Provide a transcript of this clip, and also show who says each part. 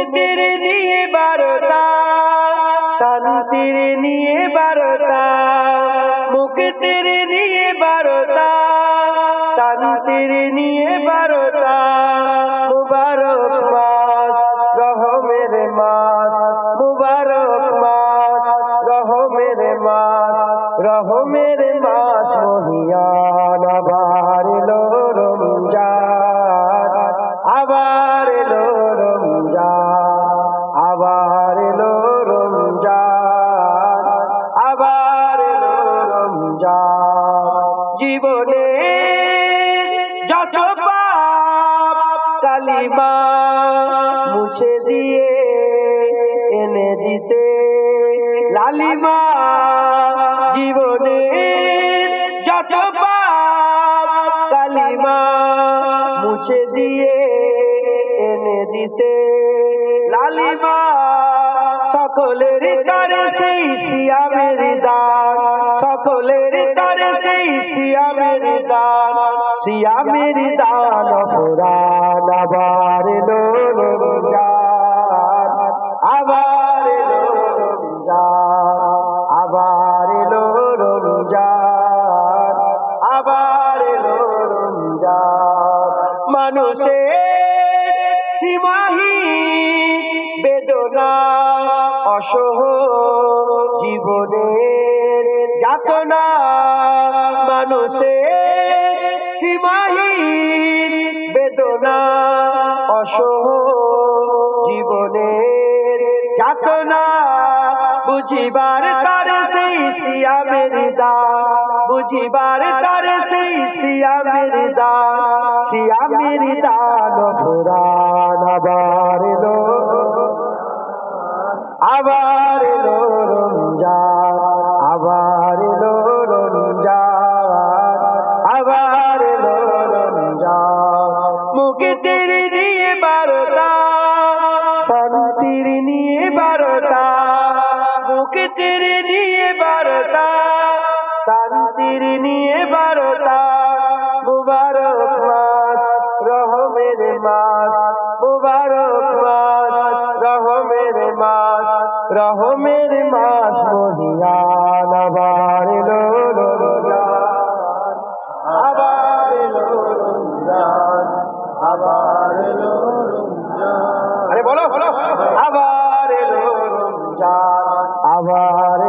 Speaker 1: মুক্তির নিয়ে বারতা, শান্তির নিয়ে বারতা, মুক্তির নিয়ে বারতা, শান্তির নিয়ে বারতা। মুবারক মাস, রহমের মাস, মুবারক মাস, রহমের মাস, রহমের মাস মহিয়ান। আবার এলো রমজান, আবার এলো রমজান, আবার এলো রমজান, আবার এলো রমজান। জীবনে যত পাপ কালিমা মুছে দিয়ে এনে দিতে লালিমা। জীবনে যত পাপ কালিমা মুছে দিয়ে এনে দিতে লালিমা। সকলের তরে সেই সিয়ামের দান, সকলের তরে সেই সিয়ামের দান, সিয়ামের দান ফুরান। আবার এলো রমজান, আবার এলো রমজান, আবার এলো রমজান, আবার এলো রমজান। মানুষের সীমাহীন বেদনা অসহ জীবনের যাতনা, মানুষের সীমাহীন বেদনা অসহ জীবনের যাতনা। বুঝিবার তার সেই সিয়ামের দান, বুঝিবার তার সেই সিয়ামের দান, সিয়ামের দান ফুরান। আবার এলো, আবার এলো রমজান, আবার এলো রমজান, আবার এলো রমজান। মুক্তির নিয়ে বারতা, শান্তির নিয়ে বারতা, মুক্তির নিয়ে বারতা, শান্তির নিয়ে বারতা। মুবারক মাস, রহমের মাস, মুবারক মাস, রহমের মাস, রহমের মাস মহিয়ান। আবার এলো রমজান, আবার এলো রমজান, আবার এলো রমজান। আরে বলো বলো, আবার এলো রমজান, আবার